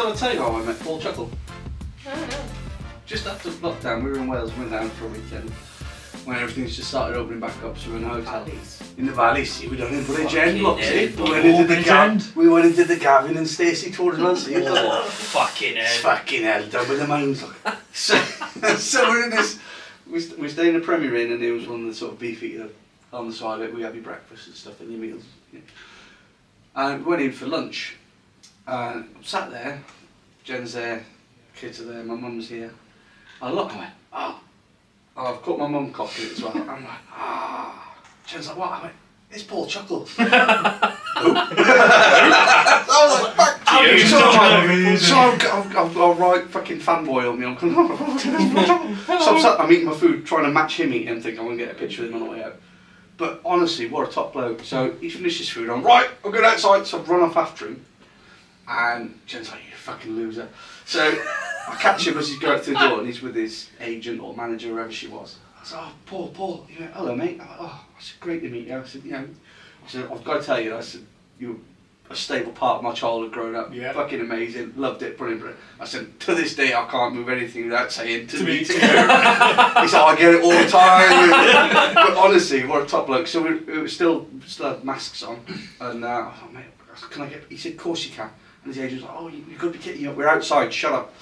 I tell you how I met Paul Chuckle? Just after lockdown, we were in Wales, went down for a weekend when everything's just started opening back up, so we were in a hotel. In the valleys, see, we done in Bridge End, look, see? We went into the Gavin and Stacey tour as well, see? Oh, fucking hell. Fucking hell, done with the minds. So we're in this, we stayed in the Premier Inn, and there was one of the sort of beef eater on the side of it. We have your breakfast and stuff and your meals. Yeah. And we went in for lunch, and I'm sat there, Jen's there, kids are there, my mum's here. I look, I went, oh. I've caught my mum cocking it as well. I'm like, ah. Jen's like, what? I went, it's Paul Chuckle. Who? I was like, fuck you. So I've got a right fucking fanboy on me. I'm going, so I'm eating my food, trying to match him eating, and think I'm going to get a picture of him on the way out. But honestly, what a top bloke. So he finished his food, I'm right, I'm going outside, so I've run off after him. And Jen's like, you fucking loser. So I catch him as he's going through the door, and he's with his agent or manager, whoever she was. I said, oh, Paul. He went, hello, mate. I went, oh, it's great to meet you. I said, you know, I've got to tell you, I said, you're a stable part of my childhood growing up. Yeah. Fucking amazing. Loved it. Brilliant. I said, to this day, I can't move anything without saying to me too. He said, I get it all the time. But honestly, what a top bloke. So we still had masks on. And I thought, mate, can I get, he said, of course you can. And his agent was like, oh, you could be kidding, we're outside, shut up.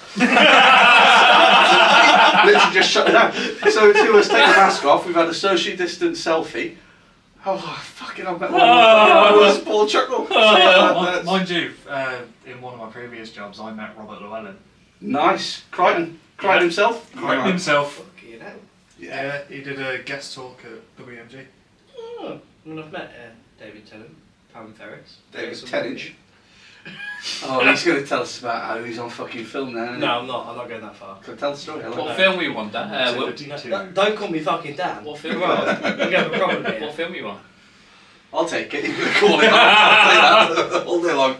Literally just shut it down. So the two of us take the mask off, we've had a socially distant selfie. Oh, fucking, I bet was Paul Chuckle. Mind you, in one of my previous jobs, I met Robert Llewellyn. Nice. Crichton himself? Crichton himself. Fucking hell. Yeah, he did a guest talk at WMG. Oh, and I've met David Tennant, Pam Ferris. David Tennant. Oh, he's going to tell us about how he's on fucking film now, isn't he? No, I'm not going that far. Can I tell the story? What film were you on, Dan? Don't call me fucking Dan. What film were you on? I'm going to have a problem here. What film were you on? I'll take it. You're going to call him. I'll say that all day long.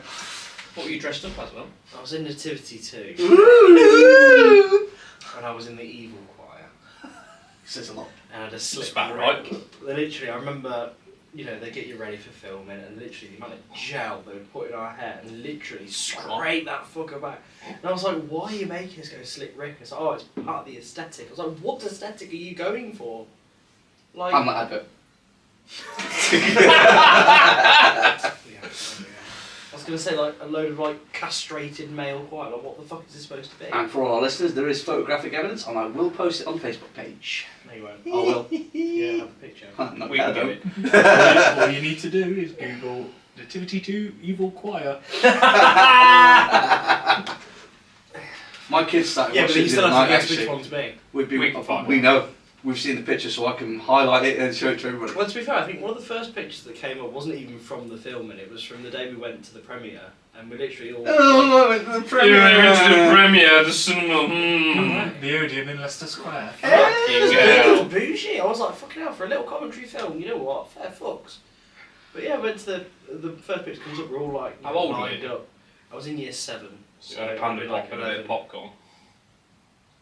What were you dressed up as, well? I was in Nativity 2. And I was in the evil choir. Says a lot. And I had a slip about right. Literally, I remember, you know, they get you ready for filming, and literally the amount of gel they would put in our hair and literally scrape that fucker back. And I was like, why are you making us go slick Rick? And it's like, oh, it's part of the aesthetic. I was like, what aesthetic are you going for? Like, I'm not advert. I was going to say, like, a load of, like, castrated male choir. Like, what the fuck is this supposed to be? And for all our listeners, there is photographic evidence, and I will post it on the Facebook page. No, you won't. I will. Yeah, have a picture. We can do it. All you need to do is Google Nativity 2 Evil Choir. My kids started yeah, watching but you it still the have to night, guess which actually. one's me. We know. We've seen the picture, so I can highlight it and show it to everybody. Well, to be fair, I think one of the first pictures that came up wasn't even from the filming. It was from the day we went to the premiere, and we literally all... Oh, no, the premiere! Yeah, we went to the premiere, the cinema, The Odeon in Leicester Square. It was bougie. I was like, fucking hell, for a little commentary film, you know what, fair fucks. But yeah, I went to the first picture comes up, we're all like... How old were lined you? up. I was in year 7. So I handed like a bit of popcorn.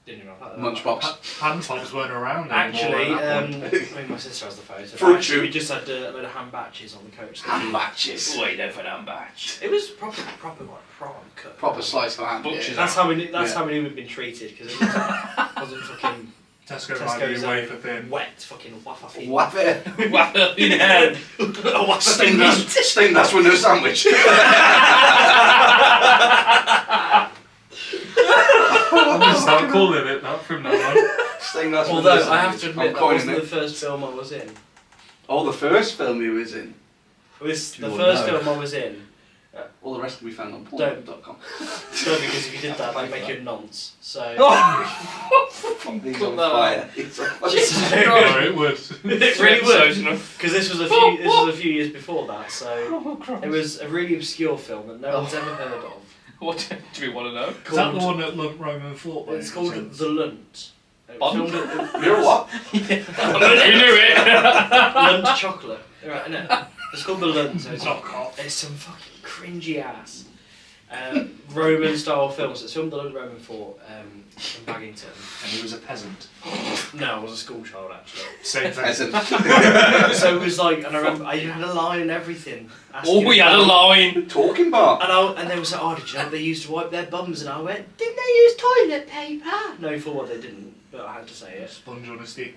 Didn't even have that. Lunchbox. Hand tops weren't around Actually, anymore. I mean, my sister has the photo. Fruit Actually, we shoot. just had a load of hand batches on the coach. Hand batches. Wait there for that batch. It was proper like prawn cut. Proper slice of hand. Butchers. That's how we knew. That's how we knew we'd been treated, because it wasn't fucking Tesco might be wafer thin. wet fucking waffle. Waffle. Waffle in hand. Stained glass window sandwich. I'm going to start calling it that from now on. Stained glass window Although sandwich. I have to admit, that wasn't the first film I was in. Oh, the first film he was in. The first film I was in. All the rest can be found on Don't. pornhub.com. No, because if you did that, they'd make you a nonce. So. He's on fire. He's on fire. No, it would. It really would. Because this was a few years before that, so it was a really obscure film that no one's ever heard of. What do we want to know? Is that the one that Roman fought by? It's called The Lunt. Bond? You're what? You knew it. Lunt chocolate. Right, no. It's called The Lunt. So It's not cough. it's some fucking cringy ass Roman style films. It's filmed at the Roman Fort in Baggington. And he was a peasant. No, I was a school child actually. Same thing. Peasant. So it was like, and I remember I had a line and everything. Oh, we had a line. Talking bar. And they were like, oh, did you know they used to wipe their bums? And I went, didn't they use toilet paper? No, for what they didn't, but I had to say it. Sponge on a stick.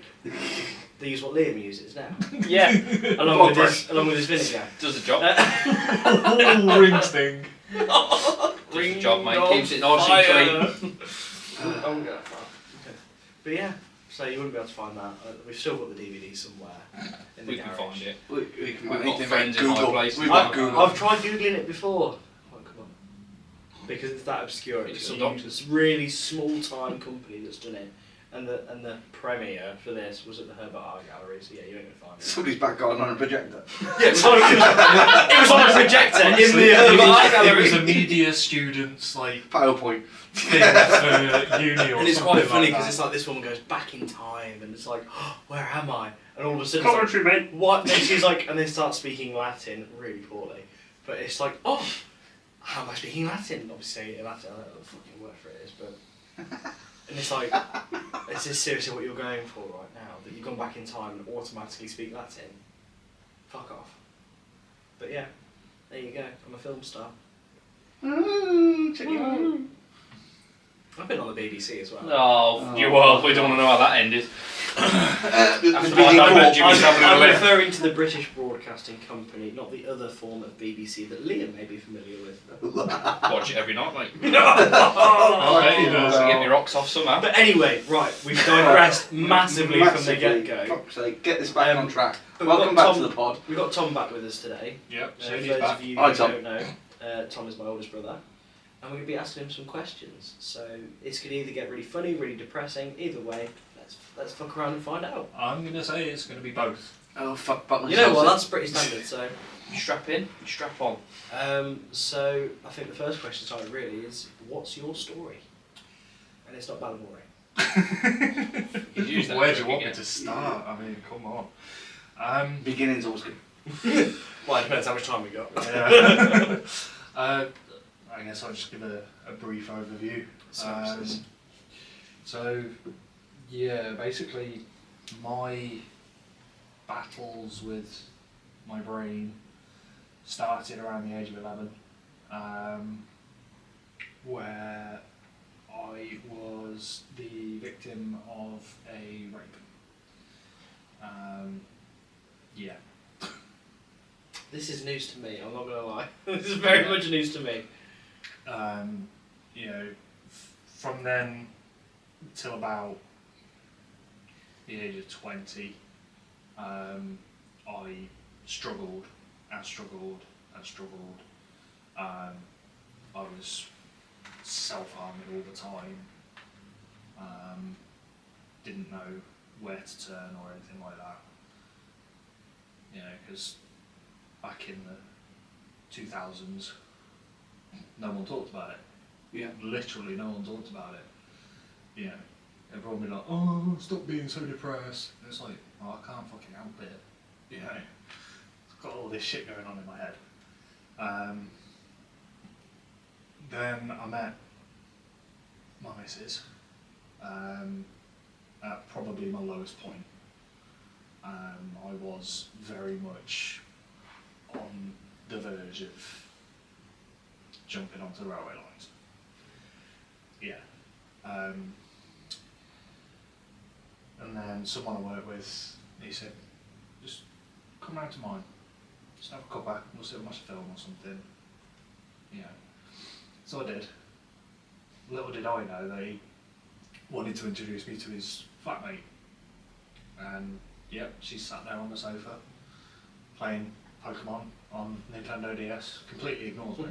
They use what Liam uses now. Yeah. along with his vinegar. Does the job. Oh, ring sting. Does the job, mate. Ring Keeps it nice fire. and clean. I won't go that far. Okay. But yeah, so you wouldn't be able to find that. We've still got the DVD somewhere in the We can garage. find it. We We've can got anything friends like in high Google. places. We've got I've Google. tried googling it before. Oh, come on. Because it's that obscure. It's It's some a doctors. really small time company that's done it. And the premiere for this was at the Herbert Art Gallery, so yeah, you ain't gonna find it. Somebody's back garden on a projector. Yeah, it was on a projector in Honestly, the Herbert Art it Gallery. was a media student's like PowerPoint. thing for uni or And it's something quite funny like because that. it's like this woman goes back in time, and it's like, oh, where am I? And all of a sudden, it's Commentary, mate. like, what? And she's like, and they start speaking Latin really poorly, but it's like, oh, how am I speaking Latin? Obviously, in Latin, I don't know what the fucking word for it is, but. And it's like, is this seriously what you're going for right now? That you've gone back in time and automatically speak Latin? Fuck off. But yeah, there you go. I'm a film star. Check you out. I've been on the BBC as well. Oh, you will. We don't want to know how that ended. After I'm referring to the British Broadcasting Company, not the other form of BBC that Liam may be familiar with. Watch it every night, mate. Oh, Okay, he does. so get your rocks off somehow. But anyway, right, we've digressed massively from the get-go. Fuck's sake, get this back on track. but we've Welcome got back Tom- to the pod. We've got Tom back with us today. Yep, so For he's those back. of you Hi, who Tom. don't know, Tom is my oldest brother. And we're going to be asking him some questions. So it's going to either get really funny, really depressing. Either way, let's fuck around and find out. I'm gonna say it's gonna be both. Oh fuck, but You know what? That's pretty standard. So, Strap in, strap on. so I think the first question started really is, what's your story? And it's not Ballymore. You use that Where do you trick want me again. to start? I mean, come on. Beginning's always good. Well, it depends how much time we got. I guess I'll just give a brief overview. Synopsis. So, yeah, basically, my battles with my brain started around the age of 11, where I was the victim of a rape. Yeah. This is news to me, I'm not going to lie. This is very much news to me. You know, from then till about the age of 20, I struggled and struggled and struggled. I was self-harming all the time. Didn't know where to turn or anything like that. You know, because back in the 2000s, no one talked about it. Yeah. Literally no one talked about it. You know, everyone would be like, oh, stop being so depressed. And it's like, oh, I can't fucking help it. You know, I've got all this shit going on in my head. Then I met my missus at probably my lowest point. I was very much on the verge of jumping onto the railway lines. Yeah. And then someone I work with, he said, just come round to mine, just have a cuppa, we'll sit and watch a film or something. You know. So I did. Little did I know that he wanted to introduce me to his flatmate. And yep, she sat there on the sofa, playing Pokemon on Nintendo DS, completely ignores me.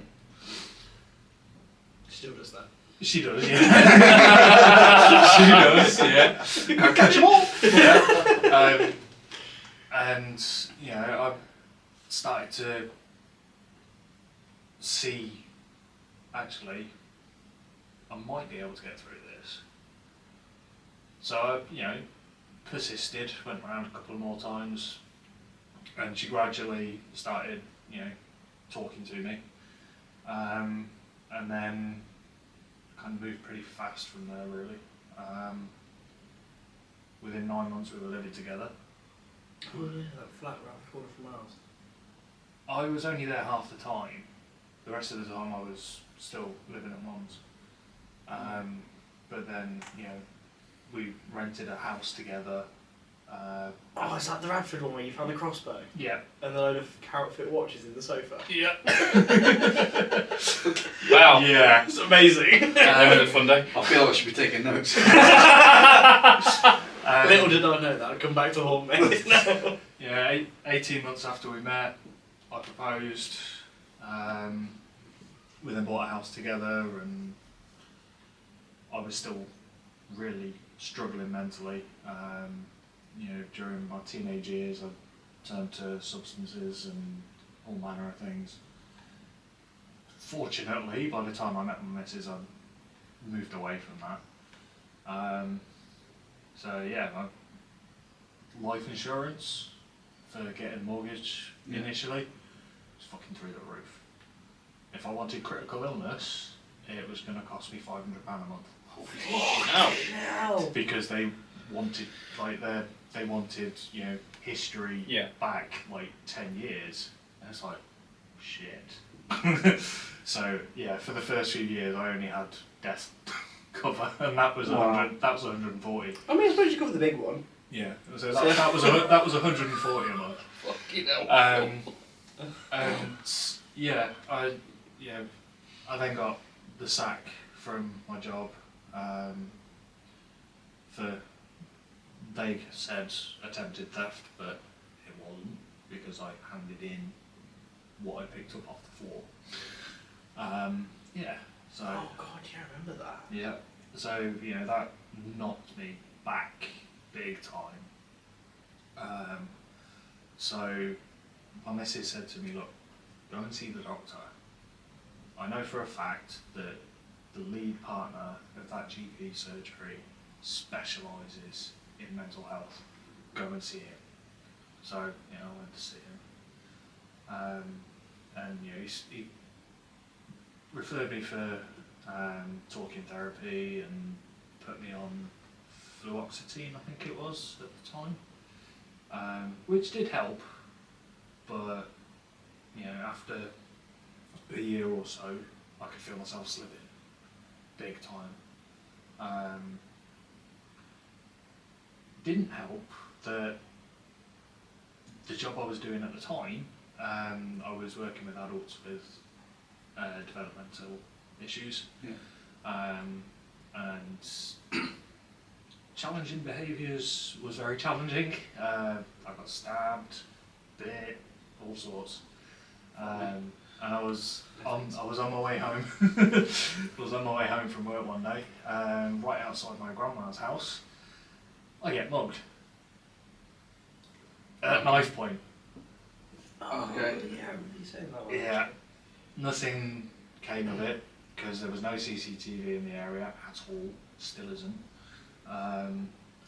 Still does that. She does, yeah. She does, yeah. I'll catch them all! Yeah. And, you know, I started to see, actually, I might be able to get through this. So I, you know, persisted, went around a couple of more times, and she gradually started, you know, talking to me. and then kind of moved pretty fast from there, really. Within 9 months, we were living together. Oh yeah, that flat around the corner from ours. I was only there half the time. The rest of the time, I was still living at Mum's. But then, you know, we rented a house together. Oh, is that the Radford one where you found the crossbow? Yeah. And the load of carrot fit watches in the sofa? Yeah. Wow. Yeah. It's amazing. Having a fun day. I feel like I should be taking notes. Little did I know that I'd come back to haunt me. No. Yeah, 18 months after we met, I proposed. We then bought a house together, and I was still really struggling mentally. You know, during my teenage years, I turned to substances and all manner of things. Fortunately, by the time I met my missus, I moved away from that. So yeah, my life insurance for getting a mortgage initially was fucking through the roof. If I wanted critical illness, it was going to cost me £500 a month. No. Because they wanted, like, they wanted, you know, history back like 10 years. And it's like, shit. So yeah, for the first few years, I only had death cover, and that was 100. That was 140. I mean, I suppose you cover the big one. Yeah, so that was 140 a month. Fucking hell. And yeah, I then got the sack from my job for, they said, attempted theft, but it wasn't, because I handed in what I picked up off the floor. Yeah, so. Oh god, yeah, I remember that. Yeah, so, you know, that knocked me back big time. So my missus said to me, look, go and see the doctor. I know for a fact that the lead partner of that GP surgery specialises in mental health. Go and see him. So, you know, I went to see him. And, you know, he referred me for talking therapy and put me on fluoxetine, I think it was, at the time, which did help, but, you know, after a year or so, I could feel myself slipping, big time. Didn't help that the job I was doing at the time, I was working with adults with developmental issues, and challenging behaviours was very challenging. I got stabbed, bit, all sorts, and I was on my way home. I was on my way home from work one day, right outside my grandma's house. I get mugged at knife point. Oh, Okay. yeah, I remember you saying that one. Yeah, nothing came of it because there was no CCTV in the area at all. Still isn't. I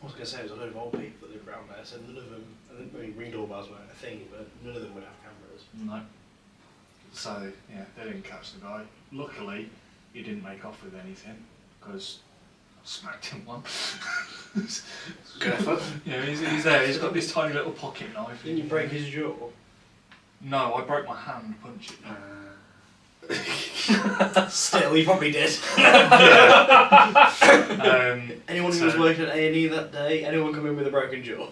was going to say, there's a load of old people that live around there, so none of them, I mean, ring doorbells weren't a thing, but none of them would have cameras. No. So, yeah, they didn't catch the guy. Luckily, he didn't make off with anything, because I smacked him one. Good effort. Yeah, he's there, he's got this tiny little pocket knife. Didn't you break his jaw? No, I broke my hand punching him. Still, he probably did. Anyone who was working at A&E that day, anyone come in with a broken jaw?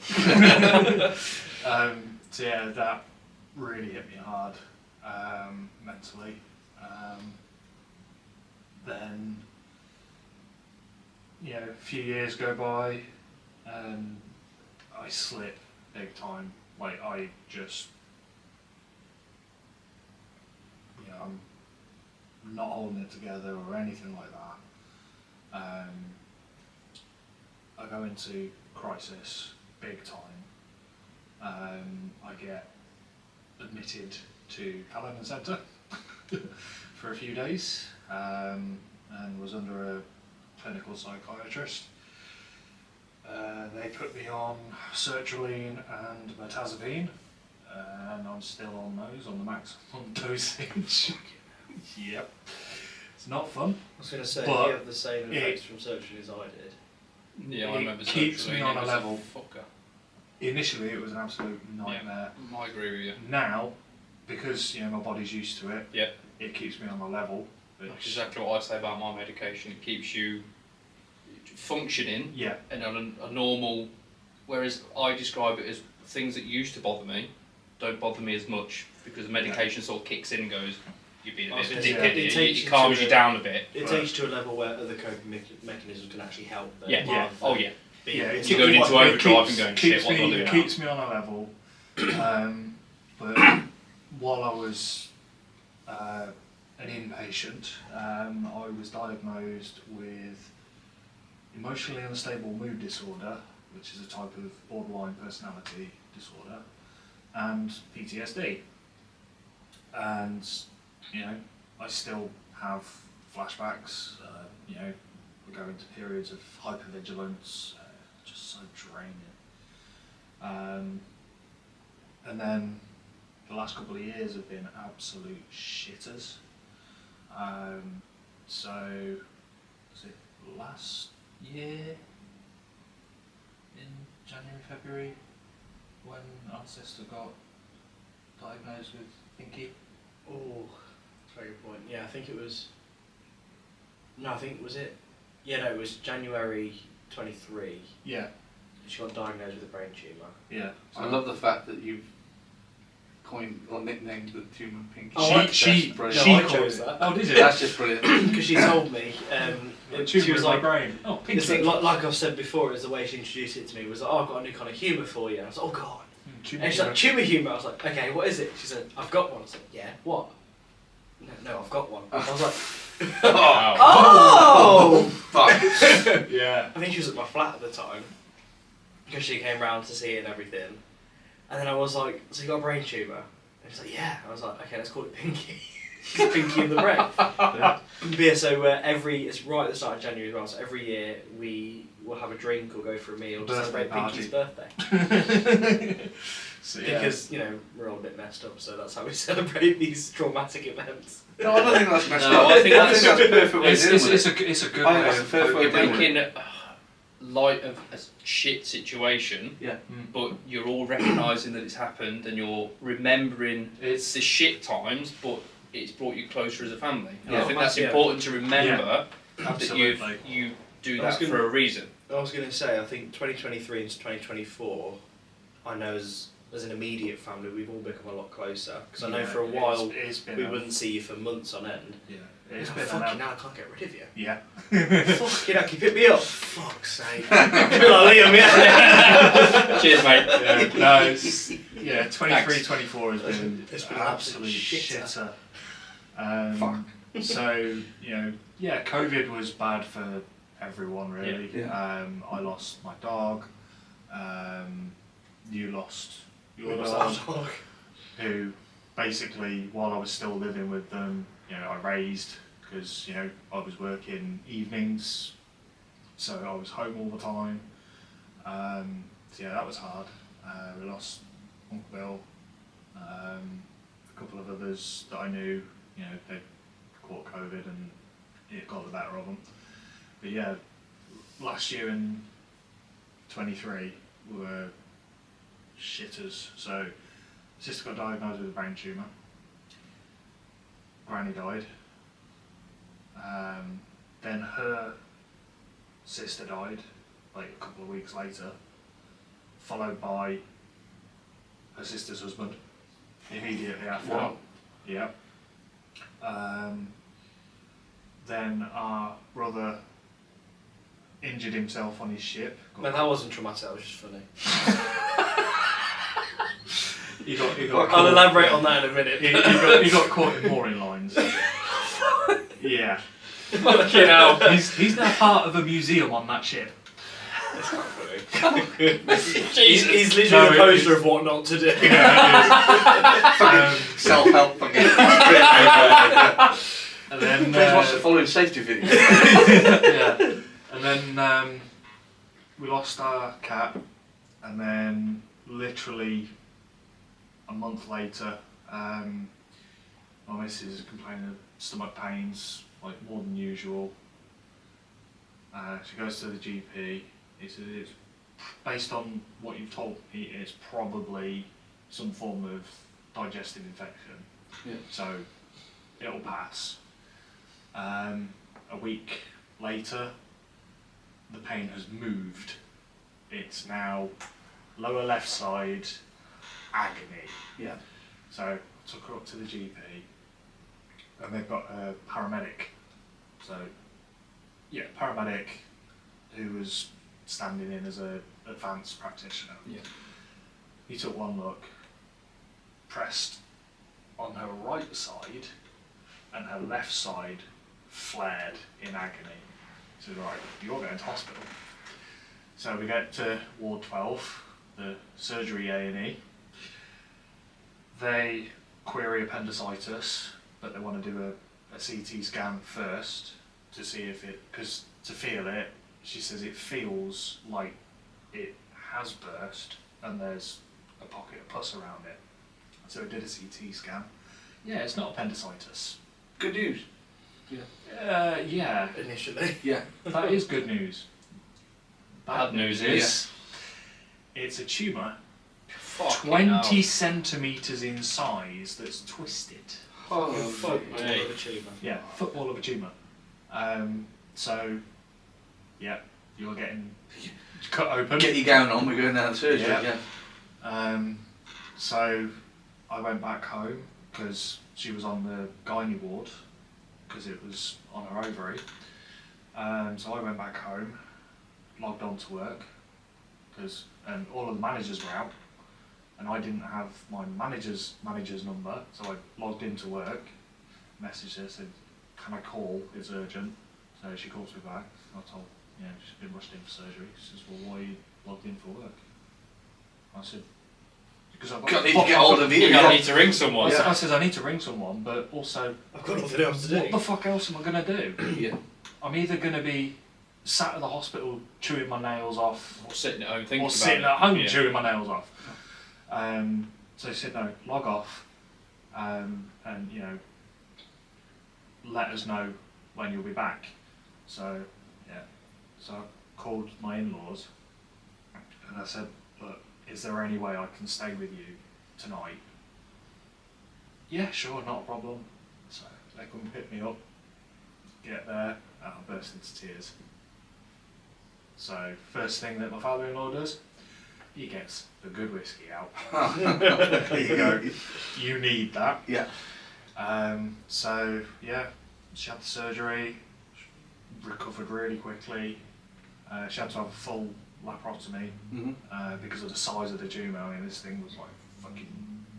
So yeah, that really hit me hard, mentally. Then, you know, a few years go by, and I slip big time. Like, I just, you know, I'm not holding it together or anything like that. I go into crisis big time. I get admitted to Calendar Centre for a few days, and was under a clinical psychiatrist. They put me on sertraline and mirtazapine, and I'm still on those on the maximum dosage. Yep. It's not fun. I was going to say, But you have the same effects from surgery as I did. Yeah, I It remember keeps surgery, me and on it a was level. Fucker. Initially, it was an absolute nightmare. I agree with you. Now, because my body's used to it, Yeah. it keeps me on a level. That's exactly what I say about my medication. It keeps you functioning Yeah, and on a normal. Whereas I describe it as things that used to bother me don't bother me as much because the medication sort of kicks in and goes, you're being a I was bit gonna say, dickhead. it It takes you calms to you a- down a bit. It takes you to a level where other coping mechanisms can actually help them. Yeah. rather Yeah. than Oh yeah. being- yeah. You're going into overdrive and going, shit, what do I do It now? keeps me on a level. But while I was an inpatient, I was diagnosed with emotionally unstable mood disorder, which is a type of borderline personality disorder, and PTSD. And I still have flashbacks. We go into periods of hypervigilance, just so draining. And then the last couple of years have been absolute shitters. So, was it last year in January, February, when our sister got diagnosed with Pinky? Oh, that's a very good point. Yeah, I think it was. No, I think was it. Yeah, no, it was January 23. Yeah, She got diagnosed with a brain tumour. yeah. I love the fact that you've coined or nicknamed the tumour Pinky. Oh, That's she brilliant. No, I called chose it. that. Oh, did you? That's just brilliant. Because she told me, she was like, brain. Oh, Pinky. it's like I've said before, is the way she introduced it to me was like, oh, I've got a new kind of humour for you. And I was like, oh god. And she's like, tumour humour. I was like, okay, what is it? She said, I've got one. I was like, yeah, what? No, I've got one. I was like, oh! Fuck. Yeah. I think she was at my flat at the time because she came round to see it and everything. And then I was like, so you got a brain tumour? And she's like, yeah. I was like, okay, let's call it Pinky. Pinky in the brain. Yeah, so it's right at the start of January as well, so every year we will have a drink or go for a meal to Birthday celebrate Pinky's birthday. So, yeah. Because, we're all a bit messed up, so that's how we celebrate these traumatic events. No, I don't think that's messed No, up. I think that's that's- a perfect way of dealing with it. it's a good I way think that's of a fair way You're of dealing with it. making light of a shit situation, Yeah. but you're all recognising that it's happened and you're remembering It's the shit times, but it's brought you closer as a family. And I Yeah. think that's Yeah. important to remember that absolutely. you do I was that gonna- for a reason. I was going to say, I think 2023 into 2024, I know as an immediate family, we've all become a lot closer. Because I know for a while, it's been we wouldn't see you for months on end. Yeah, Oh, it's been fucking hell, I can't get rid of you. Yeah. Fucking hell, can you pick me up? Fuck's sake. Like Liam, yeah. Cheers, mate. Yeah, no, it's 23, 24 has been It's been an an absolute absolute shitter. Fuck. So COVID was bad for everyone really. Yeah. I lost my dog. You lost your We dog, lost our dog. who basically, while I was still living with them, I raised because I was working evenings, so I was home all the time. So that was hard. We lost Uncle Bill, a couple of others that I knew. They caught COVID and it got the better of them. But yeah, last year in 23 we were shitters. So sister got diagnosed with a brain tumour. Granny died. Then her sister died, like a couple of weeks later, followed by her sister's husband immediately after. Wow. Yeah. Then our brother injured himself on his ship. Man, that wasn't traumatic, that was just funny. He got I'll caught. elaborate on that in a minute. He got caught in mooring lines. Yeah. Fucking hell. He's now part of a museum on that ship. That's quite funny. Jesus. He's literally No, a it poster is. of what not to do. Self-help fucking. And then Please watch the following safety video. yeah. And then we lost our cat, and then literally a month later, my missus is complaining of stomach pains like more than usual. She goes to the GP. He says it's based on what you've told me, it's probably some form of digestive infection. Yeah. So it'll pass. A week later, the pain has moved. It's now lower left side agony. Yeah. So I took her up to the GP, and they've got a paramedic. So yeah, paramedic who was standing in as a advanced practitioner. Yeah. He took one look, pressed on her right side, and her left side flared in agony. He said, right, you're going to hospital. So we get to Ward 12, the surgery A&E. They query appendicitis, but they want to do a CT scan first to see if it, because to feel it, she says it feels like it has burst and there's a pocket of pus around it. So we did a CT scan. Yeah, it's not appendicitis. Good news. Yeah, Initially. Yeah. that is good news. Bad news is it's a tumour fucking 20 hell. centimetres in size that's twisted. Oh, Fuck Hey. of a tumour. Yeah, football of a tumour. So, yeah, you're getting cut open. Get your gown on, we're going down to surgery. Yeah. Yeah. So I went back home because she was on the gynae ward because it was on her ovary. So I went back home, logged on to work because all of the managers were out, and I didn't have my manager's number, so I logged into work, messaged her, said, "Can I call? It's urgent." So she calls me back. I told, she's been rushed in for surgery. She says, "Well, why are you logged in for work?" I said, "Because I've Need to get hold of you. You Yeah. need to ring someone. I said, I need to ring someone, but also, I've got nothing else to do. what the fuck else am I going to do? Yeah. I'm either going to be sat at the hospital chewing my nails off, Or sitting at home thinking or about sitting it. at home Yeah. chewing my nails off. So he said, no, log off, and let us know when you'll be back. So so I called my in-laws, and I said, look, is there any way I can stay with you tonight? Yeah, sure, not a problem. So they come pick me up, get there, and I burst into tears. So first thing that my father-in-law does, he gets the good whiskey out. There you go. You need that. Yeah. So yeah, she had the surgery, recovered really quickly. She had to have a full laparotomy Mm-hmm. because of the size of the tumour. I mean, this thing was like fucking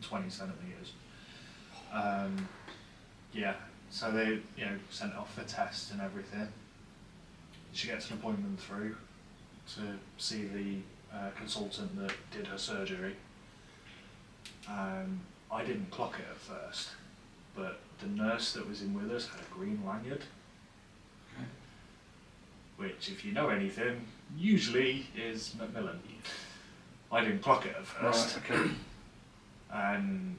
20 centimetres. Yeah, so they sent off for tests and everything. She gets an appointment through to see the consultant that did her surgery. I didn't clock it at first, but the nurse that was in with us had a green lanyard, which, if you know anything, usually is Macmillan. I didn't clock it at first. Right, okay. And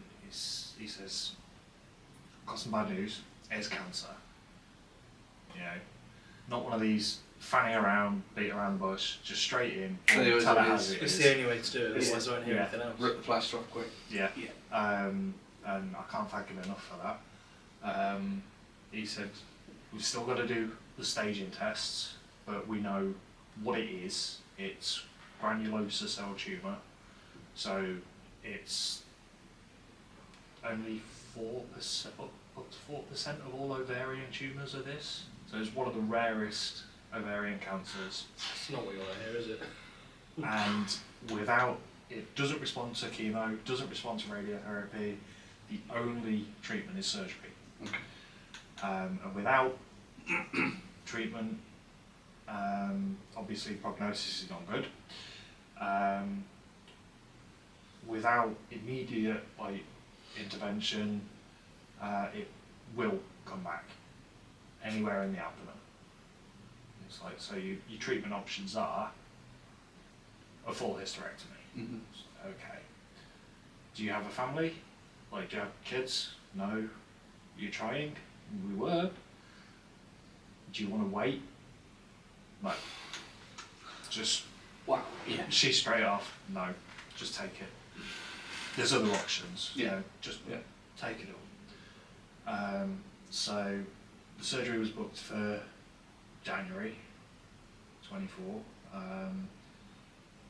he says, got some bad news, it's cancer. Not one of these fanning around, beat around the bush, just straight in, Tell you tell what it it as is. it It's is. the only way to do it, It's- otherwise I won't hear yeah. anything else. Rip the plaster off quick. Yeah. Yeah. And I can't thank him enough for that. He said, we've still got to do the staging tests, but we know what it is. It's granulosa cell tumour, so it's only 4%, up to 4% of all ovarian tumours are this. So it's one of the rarest ovarian cancers. It's not what you want to hear, is it? And it doesn't respond to chemo, doesn't respond to radiotherapy. The only treatment is surgery. Okay. And without treatment, obviously prognosis is not good. Without immediate intervention, it will come back anywhere in the abdomen. It's like, so your treatment options are a full hysterectomy. Mm-hmm. Okay. Do you have a family? Do you have kids? No. You're trying? We were. do you want to wait? Like, just, Wow. Yeah. she's straight off, no, just take it. There's other options, you Yeah. know, just take it all. So the surgery was booked for January 24,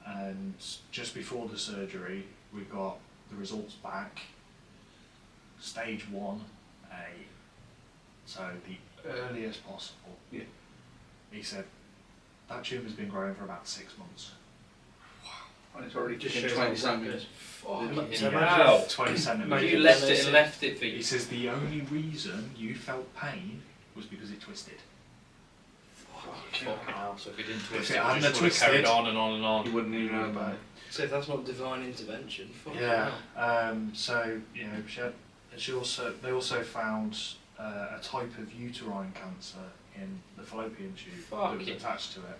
and just before the surgery we got the results back, stage 1A, so the earliest possible. Yeah. He said that tumour's been growing for about 6 months. And it's already Just just shows 20 how centimetres. Fucking So hell. 20 You centimetres. left it and left it for He you. says the only reason you felt pain was because it twisted. Fucking hell. So if it didn't twist, it it hadn't would just twisted, carried on and on and on. You wouldn't even know about it. So if that's not divine intervention, fucking Yeah. hell. So you know, they also found a type of uterine cancer in the fallopian tube that was Fucking- attached to it.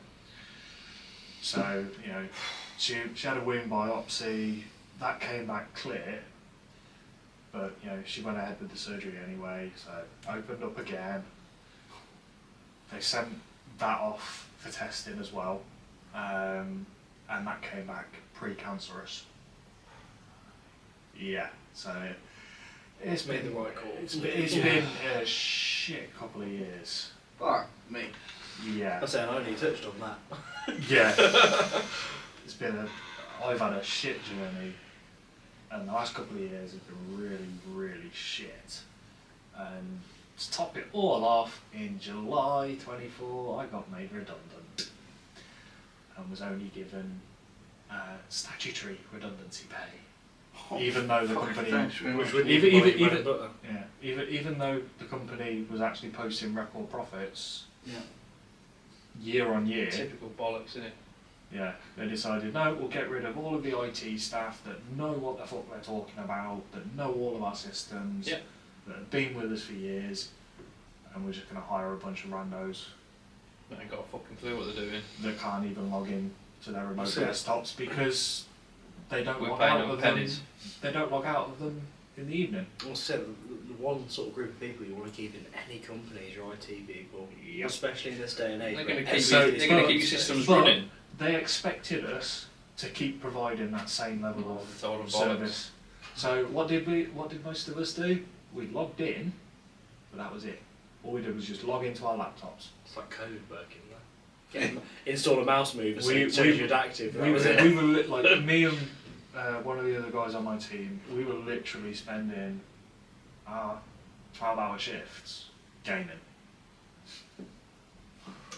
So you know, she had a wound biopsy that came back clear, but you know she went ahead with the surgery anyway. So opened up again. They sent that off for testing as well, and that came back pre-cancerous. Yeah, so it's Made been the right call. It's been a shit couple of years. Fuck me. Yeah, I say I only touched on that. yeah. I've had a shit journey, and the last couple of years have been really, really shit. And to top it all off, in July 24, I got made redundant and was only given statutory redundancy pay. Even though the Fucking company, thanks very much. Which would even even even though the company was actually posting record profits Yeah. year on year, Typical bollocks, isn't it? yeah, they decided no, we'll get rid of all of the IT staff that know what the fuck they're talking about, that know all of our systems, Yeah. that have been with us for years, and we're just going to hire a bunch of randos They ain't got a fucking clue what they're doing. that can't even log in to their remote That's it. desktops because they don't We're log paying out them of pennies. them. They don't log out of them in the evening. I said the one sort of group of people you want to keep in any company is your IT people, Yep. especially in this day and age. They're where going to keep, So- they're going to but- keep your systems but- running. They expected us to keep providing that same level Oh, of total bollocks. service. So what did most of us do? We logged in, but that was it. All we did was just log into our laptops. It's like code working there. Install a mouse mover so We- it shows you're active. That was it. We were like me and one of the other guys on my team. We were literally spending our 12-hour shifts gaming.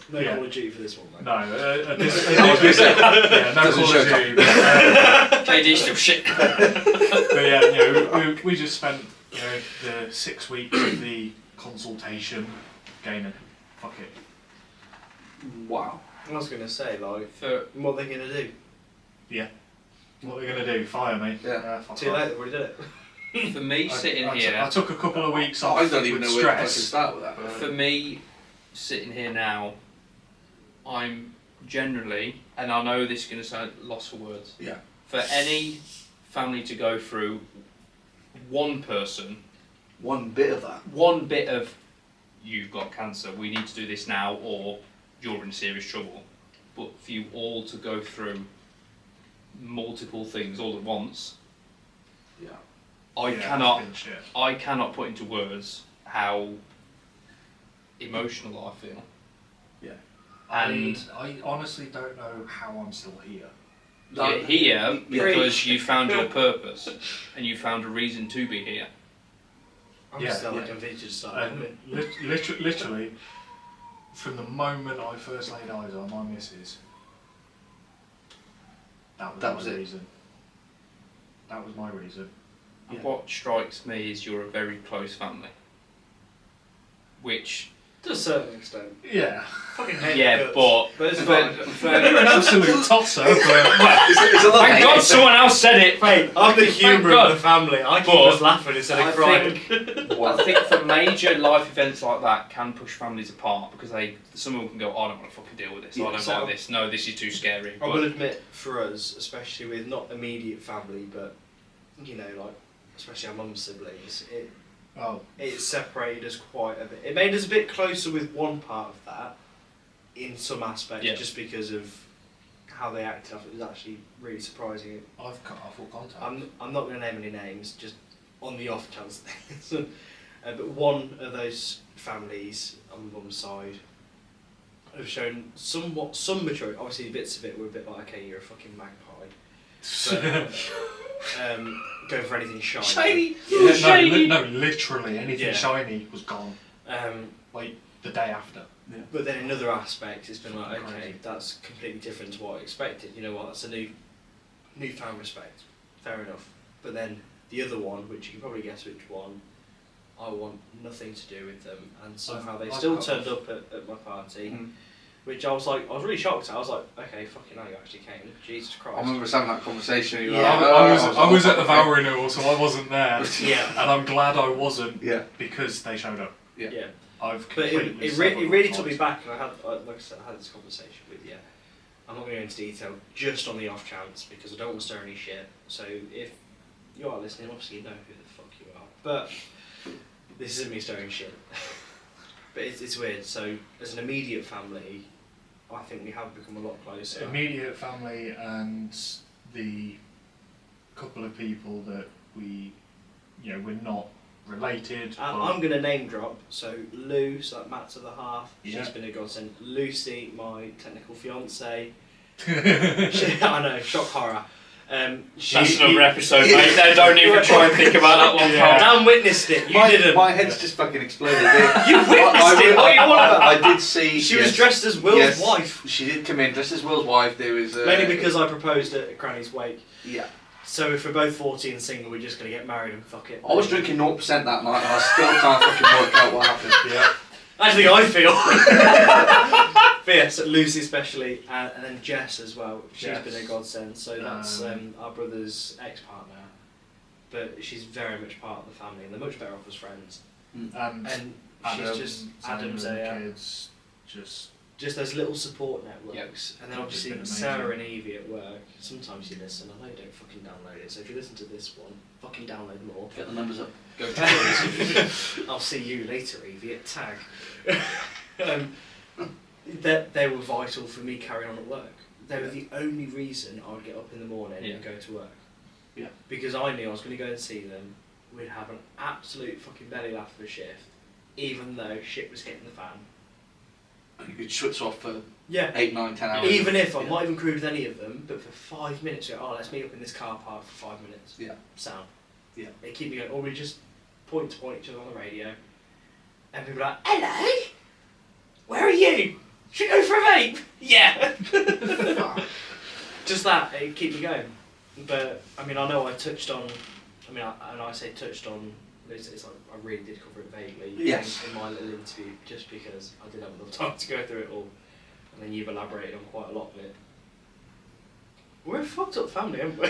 No Yeah. Call of Duty for this one, mate. No, yeah, no Doesn't Call show of Duty. But, KD's still shit. but yeah, you know, we just spent the 6 weeks of the consultation gaming. Fuck it. Wow. I was going to say, like, For what are they going to do? Yeah. What are they gonna do? Fire me? Yeah. Fuck Too off. late, they've already done it. for me sitting I here, took a couple of weeks off. I don't even with know where to fucking stress. start with that. for me sitting here now, I'm generally, and I know this is going to sound lost for words. Yeah. For any family to go through one person, One bit of that. one bit of you've got cancer, we need to do this now, or you're in serious trouble. But for you all to go through multiple things all at once, Yeah. Yeah, it's been shit. I cannot put into words how emotional I feel. And I honestly don't know how I'm still here. you're here Yeah. because you found your purpose and you found a reason to be here. I'm Yeah, still yeah. convinced you to start And moving. literally, from the moment I first laid eyes on my missus, that was That my was it. reason. That was my reason. And Yeah. what strikes me is you're a very close family. Which, To a certain extent. Yeah. Fucking hate yeah, the guts. but But it's but- fine. You're an absolute tosser, but It's a lot thank God someone else said it. Mate, I'm the Thank humour God. of the family. I keep But us laughing instead I of crying. I think for major life events like that can push families apart because some of them can go, I don't want to fucking deal with this. Yeah, I don't so- like this. No, this is too scary. I But will admit, for us, especially with not immediate family, but you know, like especially our mum's siblings, Oh. it separated us quite a bit. It made us a bit closer with one part of that, in some aspects, Yeah. just because of how they acted. It was actually really surprising. I've cut off all contact. I'm not going to name any names, just on the off chance. But one of those families on mum's side have shown some maturity. Obviously, bits of it were a bit like, okay, you're a fucking magpie. Go for anything shiny. Shiny! Yeah, Shiny! no, literally anything Yeah. shiny was gone. Like the day after. Yeah. But then in other aspects, it's been like, okay, Crazy. that's completely different to what I expected. You know what? That's a newfound respect. Fair enough. But then the other one, which you can probably guess which one, I want nothing to do with them, and somehow they I've still cut turned off. up at my party, Mm. which I was really shocked at. I was like, okay, fucking hell, you actually came. Jesus Christ. I remember us having that conversation. You were Yeah. like, I was at the okay. vow renewal, so I wasn't there. Yeah. And I'm glad I wasn't Yeah. because they showed up. Yeah. Yeah. I've But completely it severed really my took me ties. back, and like I said, I had this conversation with you. I'm not going to go into detail, just on the off chance, because I don't want to stir any shit. So if you are listening, obviously you know who the fuck you are. But this isn't me stirring shit. But it's weird. So as an immediate family, I think we have become a lot closer. Immediate family and the couple of people that we're not related. but I'm going to name drop. So Lou, so that Matt's other half, Yeah. she's been a godsend. Lucy, my technical fiance. That's I know, shock horror. That's another episode, mate. No, don't even try and think about that one, Yeah. pal. Dan witnessed it. You my, didn't. My head's just fucking exploded. You witnessed it. What are you on about? I did see. She was dressed as Will's yes, wife. She did come in dressed as Will's wife. There was Mainly because I proposed at Granny's wake. yeah. So if we're both 40 and single, we're just going to get married and fuck it. I was drinking 0% that night, and I still can't fucking work out what happened. yeah. Actually, I feel. But yeah, so Lucy especially, and then Jess as well. She's Jess. been a godsend. So that's our brother's ex-partner. But she's very much part of the family, and they're much better off as friends. And And Adam, she's just Adam's and the there. kids, just Those little support networks, and then They've obviously been amazing. Sarah and Evie at work. Sometimes you listen. I know you don't fucking download it, so if you listen to this one, fucking download more. Get the numbers up. Go to I'll see you later, Evie, at tag. They were vital for me carrying on at work. They were the only reason I would get up in the morning Yeah. and go to work. Yeah. Because I knew I was going to go and see them. We'd have an absolute fucking belly laugh of a shift, even though shit was hitting the fan. And you could switch off for Yeah. 8, 9, 10 hours. Even if I'm Yeah. not even crewed with any of them, but for 5 minutes, we go, oh, let's meet up in this car park for 5 minutes. Yeah. Sound. Yeah. They keep me going, or we just point to point each other on the radio, and people are like, hello, where are you? Should we go for a vape? Yeah. Just that, it keep me going. But, I mean, I know I touched on, and I say touched on, it's like I really did cover it vaguely Yes. in my little interview, just because I didn't have enough time to go through it all. And then you've elaborated on quite a lot of it. We're a fucked up family, aren't we?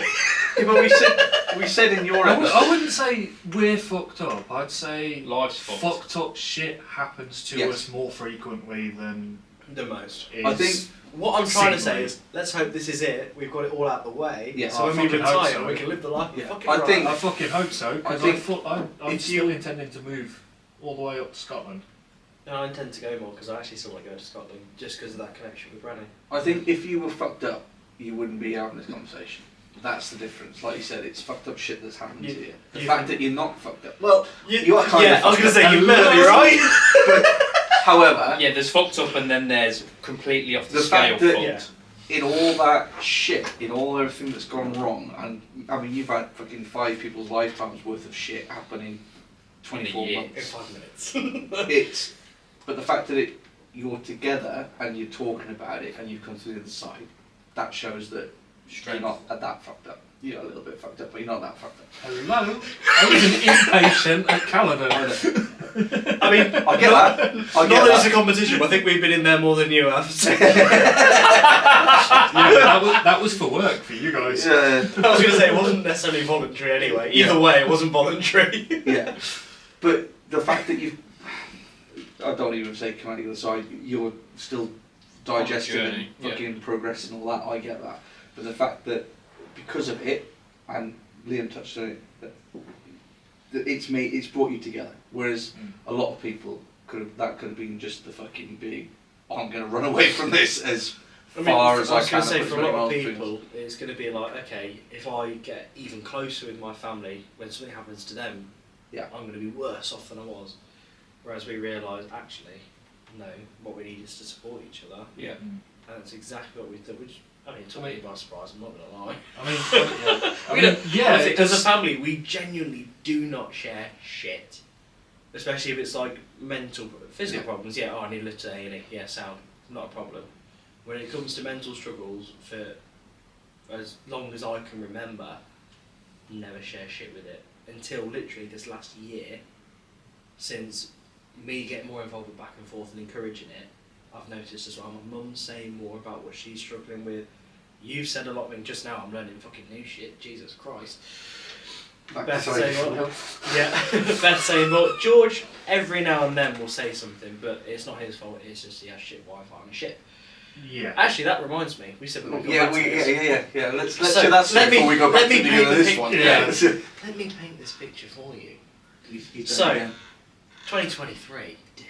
Yeah, but we said in your I episode. wouldn't say we're fucked up. I'd say Life's fucked. fucked up shit happens to Yes. us more frequently than The most. is. I think What I'm trying to say Seemingly. is, let's hope this is it. We've got it all out of the way. Yeah. So I when we fucking hope retire, so. we can live the life. Yeah. Fucking I right. think- I fucking hope so, because I think I'm if still you- intending to move all the way up to Scotland. No, I intend to go more because I actually still want to go to Scotland just because of that connection with Granny. I think if you were fucked up, you wouldn't be having this conversation. That's the difference. Like you said, it's fucked up shit that's happened to you. The you fact think- that you're not fucked up. Well, you are kind yeah, of I was going to fucked say, up. you better be right. But, however, Yeah, there's fucked up and then there's completely off the, The scale fact that- fucked. Yeah. in all that shit, in all everything that's gone wrong, and I mean, you've had fucking 5 people's lifetimes worth of shit happen in 24 year. In months. 5 minutes. It's, but the fact that you're together and you're talking about it and you've come to the other side, that shows that you're Strength. not that fucked up. You're a little bit fucked up, but you're not that fucked up. Hello? I was an impatient at Caledon. I mean, I get that. I not get that it's a that. competition, but I think we've been in there more than you have. Yeah, that was for work for you guys. Yeah, I was going to say, it wasn't necessarily voluntary anyway. Either Yeah. way, it wasn't voluntary. yeah. But the fact that you've, I don't even say come out the other side, you're still digesting and journey, yeah. fucking progressing all that, I get that. But the fact that because of it, and Liam touched on it, that it's brought you together. Whereas a lot of people could have been just the fucking big, I'm going to run away from this as far as I can. I was going to say, for a lot of things. people, it's going to be like, okay, if I get even closer with my family, when something happens to them, Yeah. I'm going to be worse off than I was. Whereas we realise, actually, no, what we need is to support each other. Yeah. And that's exactly what we've done, which, I mean, it took me by surprise, I'm not going to lie. I mean, yeah. As a family, we genuinely do not share shit. Especially if it's like mental, physical problems. Yeah, I need a lift A&E. Yeah, sound. Not a problem. When it comes to mental struggles, for as long as I can remember, never share shit with it. Until literally this last year, since me getting more involved with Back and Forth and encouraging it, I've noticed as well, my mum's saying more about what she's struggling with. You've said a lot of things just now, I'm learning fucking new shit, Jesus Christ. Beth saying, Beth saying, look, George every now and then will say something, but it's not his fault, it's just he has shit Wi-Fi on his shit. Yeah. Actually, that reminds me, we said we would go Yeah, back to this. yeah. Let's do that before we go back to this one. Yeah. Let me paint this picture for you. So, 2023 did.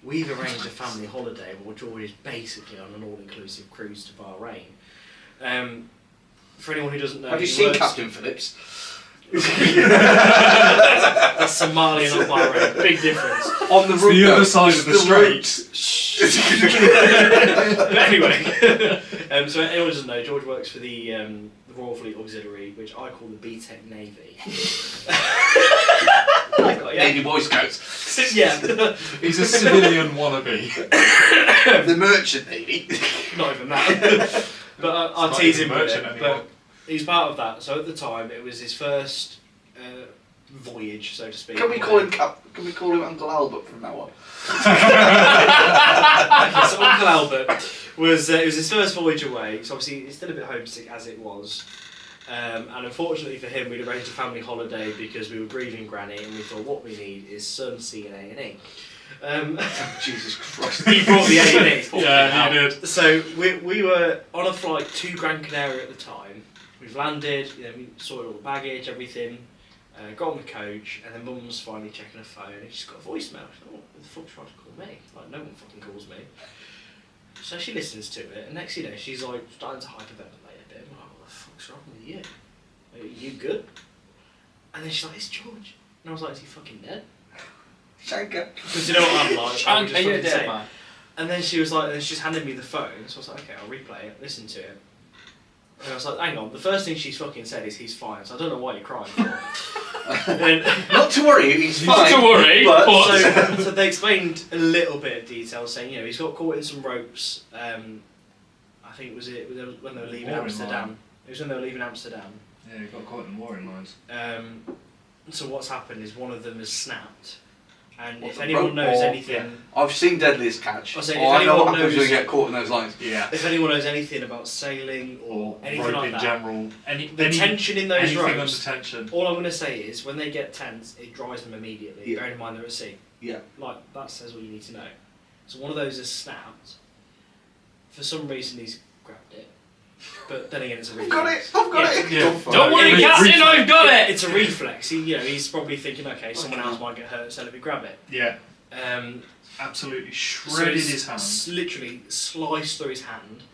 We've arranged a family holiday where George is basically on an all-inclusive cruise to Bahrain. For anyone who doesn't know, have you seen Captain Phillips? That's Somalia, not Bahrain. Big difference. On the road, the other side of the strait. Anyway, so anyone doesn't know, George works for the Royal Fleet Auxiliary, which I call the BTEC Navy. Navy Boy Scouts. Yeah. He's a civilian wannabe. The Merchant Navy. Not even that. But I tease him with it. Anymore. But he's part of that. So at the time, it was his first voyage, so to speak. Can we call him Uncle Albert from now on? So Uncle Albert was it was his first voyage away. So obviously he's still a bit homesick as it was. And unfortunately for him, we'd arranged a family holiday because we were grieving Granny, and we thought what we need is some C and A&E. Jesus Christ! He brought the A&E. Yeah, he did. So we were on a flight to Gran Canaria at the time. We've landed, we sorted all the baggage, everything. Got on the coach, and then Mum's finally checking her phone, and she's got a voicemail. She's like, oh, who the fuck's trying to call me? Like, no one fucking calls me. So she listens to it, and next thing you know, she's like starting to hyperventilate a bit. I'm like, what the fuck's wrong with you? Are you good? And then she's like, it's George. And I was like, is he fucking dead? Shanker. Because you know what I'm like. I would just you're fucking dead, say. man. And then she was like, and then she's handed me the phone, so I was like, okay, I'll replay it, listen to it. And I was like, hang on, the first thing she's fucking said is he's fine, so I don't know why you're crying for. And Not to worry, he's Not fine. to worry, but... so they explained a little bit of detail, saying, he's got caught in some ropes. I think when they were leaving Amsterdam. It was when they were leaving Amsterdam. Yeah, he got caught in mooring lines. So what's happened is one of them has snapped. And What, if the anyone rope knows or- anything... I've seen Deadliest Catch. I'll say, I know what anyone happens when knows- you get caught in those lines. Yeah. If anyone knows anything about sailing or anything rope like in that, general. the tension in those anything under ropes, tension. all I'm going to say is when they get tense, it dries them immediately. Yeah. Bearing in mind they're at sea. Yeah. Like, that says what you need to know. So one of those has snapped. For some reason he's grabbed it. But then again, it's a reflex. I've got it! Yeah. Don't worry, Captain, I've got it! It's a reflex. He's probably thinking, okay, someone else might get hurt, so let me grab it. Yeah. Absolutely shredded his hand. Literally sliced through his hand.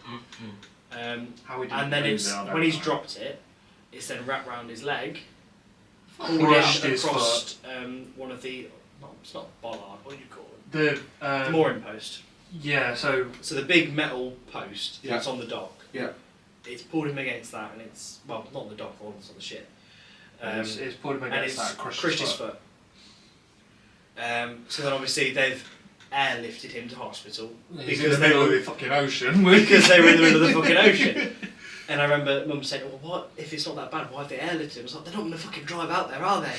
How he didn't And then lose it, I don't when he's know. dropped it, it's then wrapped round his leg, Crushed pulled his across one of the. It's not bollard. What do you call it? The Mooring post. Yeah. So The big metal post Yeah. that's on the dock. Yeah. It's pulled him against that, and it's not on the dock, it's on the ship. it's put him And against it's that, crushed his his foot. So then obviously they've airlifted him to hospital He's in the middle of the fucking ocean. because they were in the middle of the fucking ocean. And I remember Mum saying, well, what if it's not that bad? Why have they airlifted him? I was like, they're not going to fucking drive out there, are they?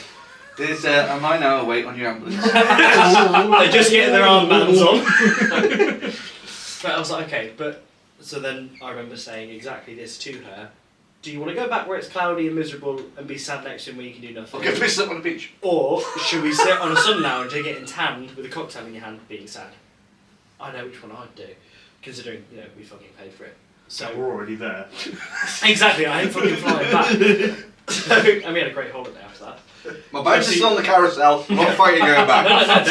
There's a 9 hour wait on your ambulance. They're just getting their armbands on. But I was like, okay, so then I remember saying exactly this to her. Do you want to go back where it's cloudy and miserable and be sad next to him where you can do nothing? I'll get pissed up on the beach. Or should we sit on a sun lounger getting tanned with a cocktail in your hand being sad? I know which one I'd do, considering, we fucking paid for it. So we're already there. exactly, I ain't fucking flying back. So, and we had a great holiday after that. My bags are still on the carousel. I'm not fighting going back. No,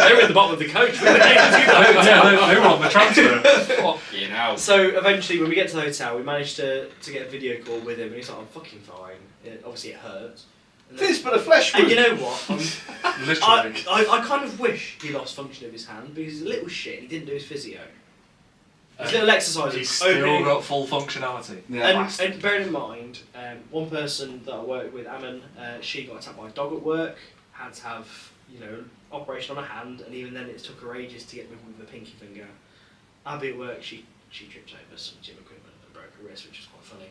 they were at the bottom of the coach. Weren't they? Yeah, they were on the transfer. Fucking hell. So eventually, when we get to the hotel, we managed to get a video call with him, and he's like, "I'm fucking fine." Obviously, it hurts. And This but a flesh wound. and you know what? Literally. I kind of wish he lost function of his hand because he's a little shit. He didn't do his physio. His little exercises. He's still got full functionality. Yeah. And bearing in mind, one person that I worked with, Ammon, she got attacked by a dog at work, had to have, operation on her hand, and even then it took her ages to get moving with the pinky finger. Abby at work, she tripped over some gym equipment and broke her wrist, which was quite funny.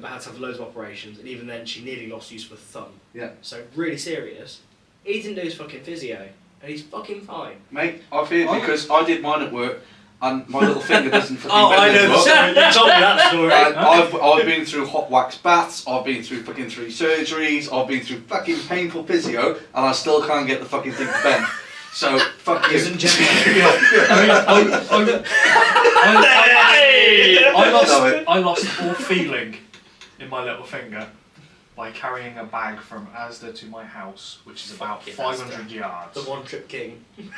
But had to have loads of operations, and even then she nearly lost use of her thumb. Yeah. So really serious. He didn't do his fucking physio, and he's fucking fine. Mate, I fear because I did mine at work and my little finger doesn't fucking Oh, I bend know as the well. story. You told me that story. And I've been through hot wax baths, I've been through fucking 3 surgeries, I've been through fucking painful physio, and I still can't get the fucking thing to bend. So, fuck you. Ladies and gentlemen. I lost all feeling in my little finger by carrying a bag from Asda to my house, which is about Fucking 500 Asda. yards. The one trip king. Yeah.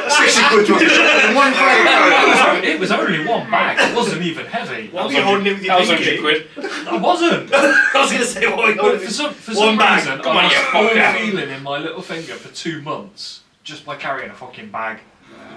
60 quid worth. One It was only one bag. It wasn't even heavy. What were you holding it with your That was pinky? 100 quid. I wasn't. I was going to say, what were you But holding for with some One bag. reason, Come on, I you lost all fucker. feeling in my little finger for 2 months just by carrying a fucking bag.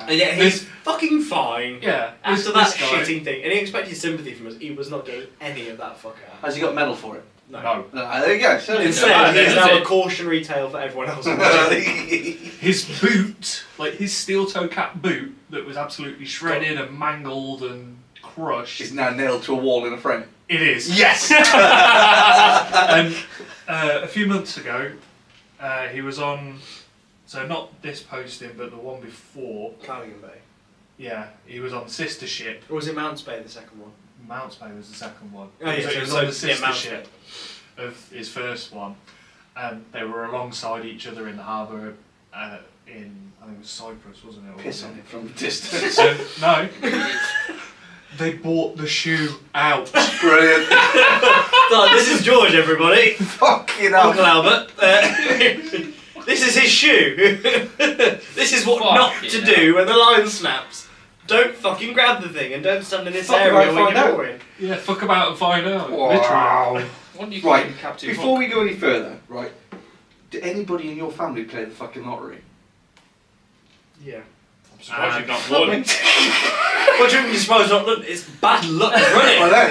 And yet he's fucking fine. Yeah. After that this guy- shitting thing. And he expected sympathy from us. He was not getting any of that fucker. Has he got a medal for it? No. There you go. So Instead, he is Is now it? a cautionary tale for everyone else. His boot, like his steel toe cap boot, that was absolutely shredded and mangled and crushed. He's now nailed to a wall in a frame. It is. Yes! And a few months ago, he was on, so not this posting, but the one before. Clarendon Bay. Yeah, he was on Sister Ship. Or was it Mounts Bay, the second one? Mounts Bay was the second one. Oh, yeah, so he so- was so- on the yeah, Sister Mounts Ship of his first one, and they were alongside each other in the harbour in, I think it was Cyprus, wasn't it? Or Piss was on it? it from a distance. No. They bought the shoe out. Brilliant. So, this is George, everybody. Fucking Uncle hell. Albert. This is his shoe. This is what not Fucking to hell. do when the line snaps. Don't fucking grab the thing and don't stand in this Fuck area about when find you're out. boring. Yeah, fuck about and find out. Wow. What do you Right, call Captain before Hook? we go any further, right, did anybody in your family play the fucking lottery? Yeah. I'm surprised you've not Fuck won. me. What do you mean you're supposed not look? It's bad luck I running. know,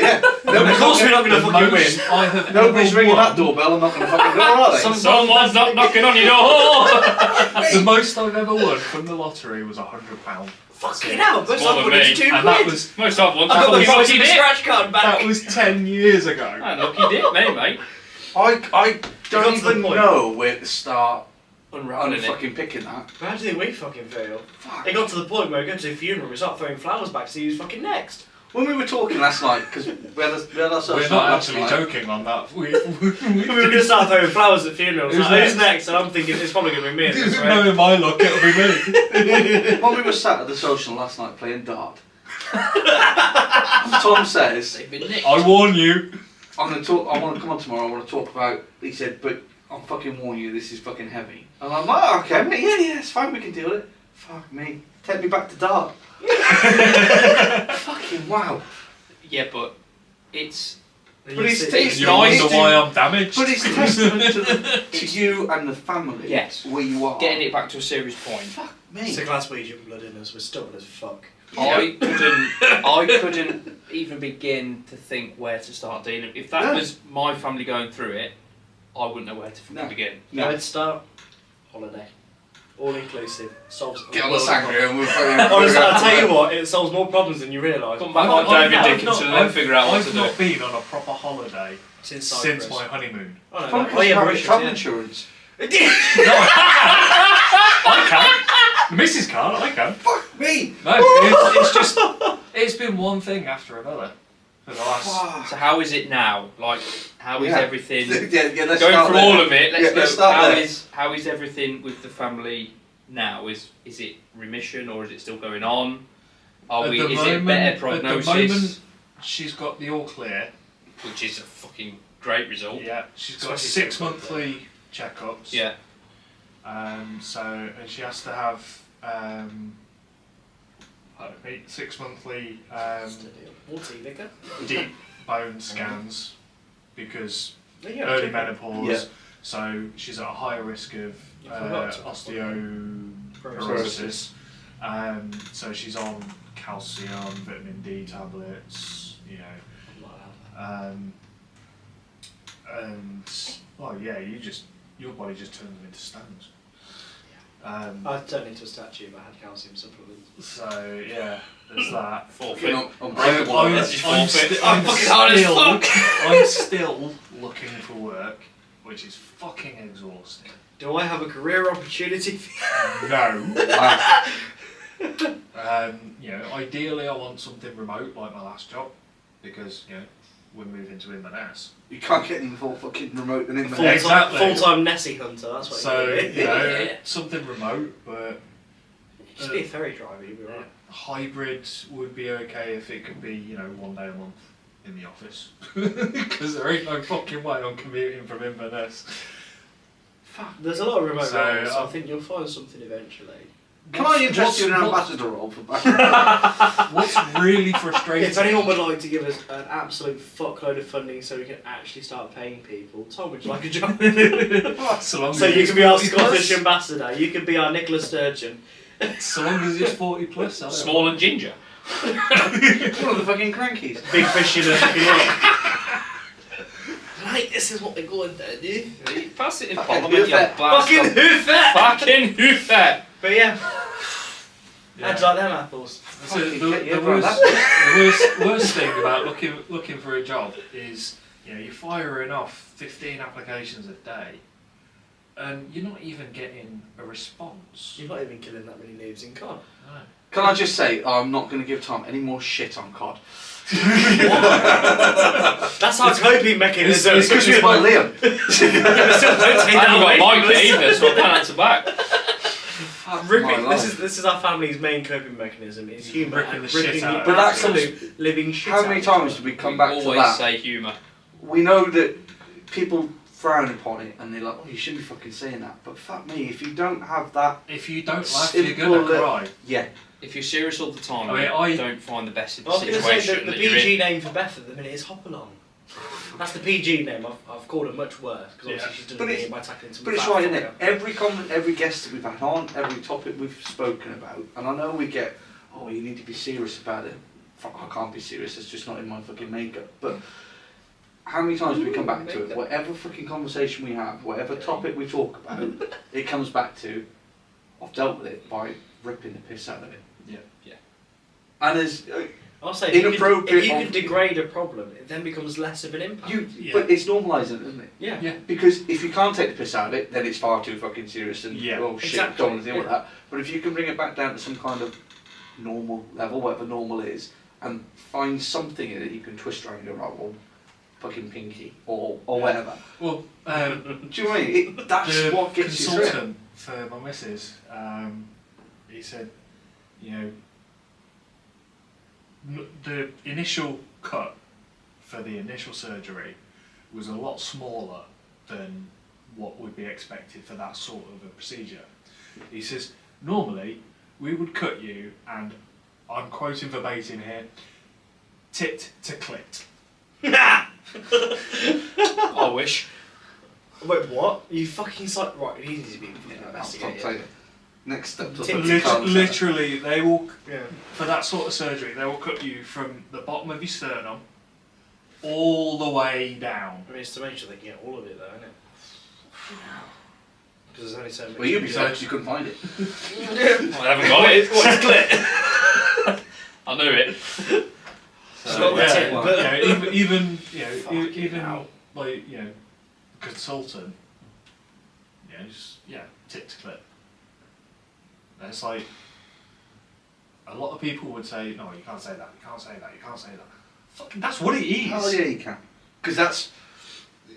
yeah. Of course we're not going to The fucking most win. I have Nobody's ever ringing won, that doorbell, I'm not going to fucking do it, are they? Someone's not knocking on your door. The most I've ever won from the lottery was £100. Fucking hell, most More I've than won is me. 2 And that quid. was Most I've won. I got the Fucking price of lucky the dip. scratch card back. that was 10 years ago. Lucky dip, mate. I got don't to the even point. know where to start Unraveling it. fucking picking that. How do you think we fucking feel? Fuck. It got to the point where we go to a funeral, we start throwing flowers back to see who's fucking next. When we were talking last night, because we had ourselves We're night not last actually night. joking on that. We were going to start throwing flowers at funerals. Who's Like, who's next? next? And I'm thinking it's probably going to be me at this rate. Knowing my luck, it'll be me. When we were sat at the social last night playing dart, Tom says, They've been nicked. I warn you. I want to come on tomorrow, I want to talk about, he said, but I'm fucking warning you, this is fucking heavy. And I'm like, oh, okay, mate, yeah, it's fine, we can deal with it. Fuck me, take me back to dart. Fucking wow. Yeah, but it's But it's And you nice wonder to- why I'm damaged. But it's testament to you and the family, Yes. where you are. getting it back to a serious point. Fuck me. It's a Glaswegian blood in us, we're stubborn as fuck. I couldn't even begin to think where to start dealing. If that No. was my family going through it, I wouldn't know where to fucking No. begin. No. Let's start. Holiday. All inclusive. Solves Get on the world of sangria and we'll fucking... Honestly, I'll tell you what, it solves more problems than you realise. Come back I've- on David I've Dickinson not- and then figure out what I've to do. not been on a proper holiday Since since Cyprus. my honeymoon. Oh, no, From no. Oh, yeah, Mauritius, travel yeah. insurance. No, I can. The missus can't, I can. Fuck me. No, it's just, it's been one thing after another for the last... So how is it now? Like, how is Yeah. everything? Yeah, let's Going start through there. all of it, let's Yeah, go. let's start How there. is everything with the family now? Is it remission or is it still going on? Are we? At the Is moment, it better At prognosis? the moment, she's got the all clear. Which is a fucking great result. Yeah, she's got Especially 6 monthly checkups. Yeah. And she has to have 6 monthly Multi-liquor. deep bone scans because Yeah, early check it. menopause. Yeah. So she's at a higher risk of You forgot to- osteoporosis. So she's on calcium, vitamin D tablets. You know. And well, yeah, your body just turns them into stones. I'd turn into a statue if I had calcium supplements. So yeah, there's that. Fucking I'm unbreakable. fucking hard as fuck. I'm still looking for work, which is fucking exhausting. Do I have a career opportunity for you? No. Wow. You know, ideally I want something remote like my last job, because you know we're moving to Inverness. You can't get any more fucking remote than in Full-time, there. Exactly. full-time Nessie hunter, that's what So you're you know, something remote, but Just be a ferry driver, you'll be right. hybrid would be okay if it could be, you know, 1 day a month in the office, because there ain't no fucking way I'm commuting from Inverness. Fuck, there's a lot of remote So, roles, so I think you'll find something eventually. Can I interest you in an what- ambassador role for Back? What's really frustrating? If anyone would like to give us an absolute fuckload of funding so we can actually start paying people, Tom, would you like a job? so long So as you it's can be our 40 Scottish plus. ambassador, you can be our Nicola Sturgeon. So long as it's 40 plus. I don't Small and ginger. One of the fucking crankies. Big fish in a fucking lot. Right, this is what we're going to do. Pass it in Fucking Parliament, hoof you it. Fucking bastard. hoof it! Fucking hoof it. But yeah, Yeah. how'd you like them apples? So Fucking the, get your the, head worst thing about looking for a job is, you know, you're firing off 15 applications a day, and you're not even getting a response. You're not even killing that many noobs in COD. No. Can I just say, I'm not going to give Tom any more shit on COD. That's our coping mechanism. It's because by Liam. Don't take I that haven't away got from Mike us. either, so I can't answer back. Ripping, My this life. is our family's main coping mechanism. Is humour Ripping and the shit ripping out the of But that absolute living shit How out many of times each do we come back to Always that? say humour. We know that people frown upon it and they're like, oh, you shouldn't be fucking saying that. But fuck me, if you don't have that, If you don't laugh, you're Simple gonna li- cry. yeah. Oh, If you're serious all the time, I mean, you I- don't find the best in I the was going to say situation the that you're PG in. name for Beth at the minute is Hopalong. That's the PG name. I've called her much worse because obviously Yeah. she's done But it it's- by tackling some But it's fat right, isn't it? fucker. Every guest that we've had on, every topic we've spoken about, and I know we get, oh, you need to be serious about it. Fuck, I can't be serious, it's just not in my fucking makeup. But how many times do we come back to it? Whatever fucking conversation we have, whatever topic we talk about, it comes back to, I've dealt with it by ripping the piss out of it. Yeah. Yeah. And there's, I'll say if you Inappropriate can of- degrade a problem, it then becomes less of an impact. Yeah. but it's normalising, isn't it? yeah. Yeah. Because if you can't take the piss out of it, then it's far too fucking serious and Yeah. oh shit, Exactly, don't want to deal with yeah. that. But if you can bring it back down to some kind of normal level, whatever normal is, and find something in it you can twist around your right, or fucking pinky or whatever. Well, Do you know what I mean? That's the what gets you through it. consultant for my missus, he said, you know, the initial cut for the initial surgery was a lot smaller than what would be expected for that sort of a procedure. He says, normally we would cut you, and I'm quoting verbatim here, tit to clit. I wish. Wait, what? You fucking right? He needs to be fucking Yeah, I'll investigated. tell you. Next step to Tit- Literally, they will, Yeah. for that sort of surgery, they will cut you from the bottom of your sternum all the way down. I mean, it's to make sure they can get all of it, though, isn't it? Because there's only so many. Well, you'd be surprised you couldn't find it. I haven't got it. What's clit? I knew it. It's not the tip, well, but- you know, even you know, Fucking even hell. like you know, consultant, you know, just tit to clip. And it's like a lot of people would say, no, you can't say that, you can't say that, you can't say that. Fucking, that's what it is. Oh yeah, you can. Because that's,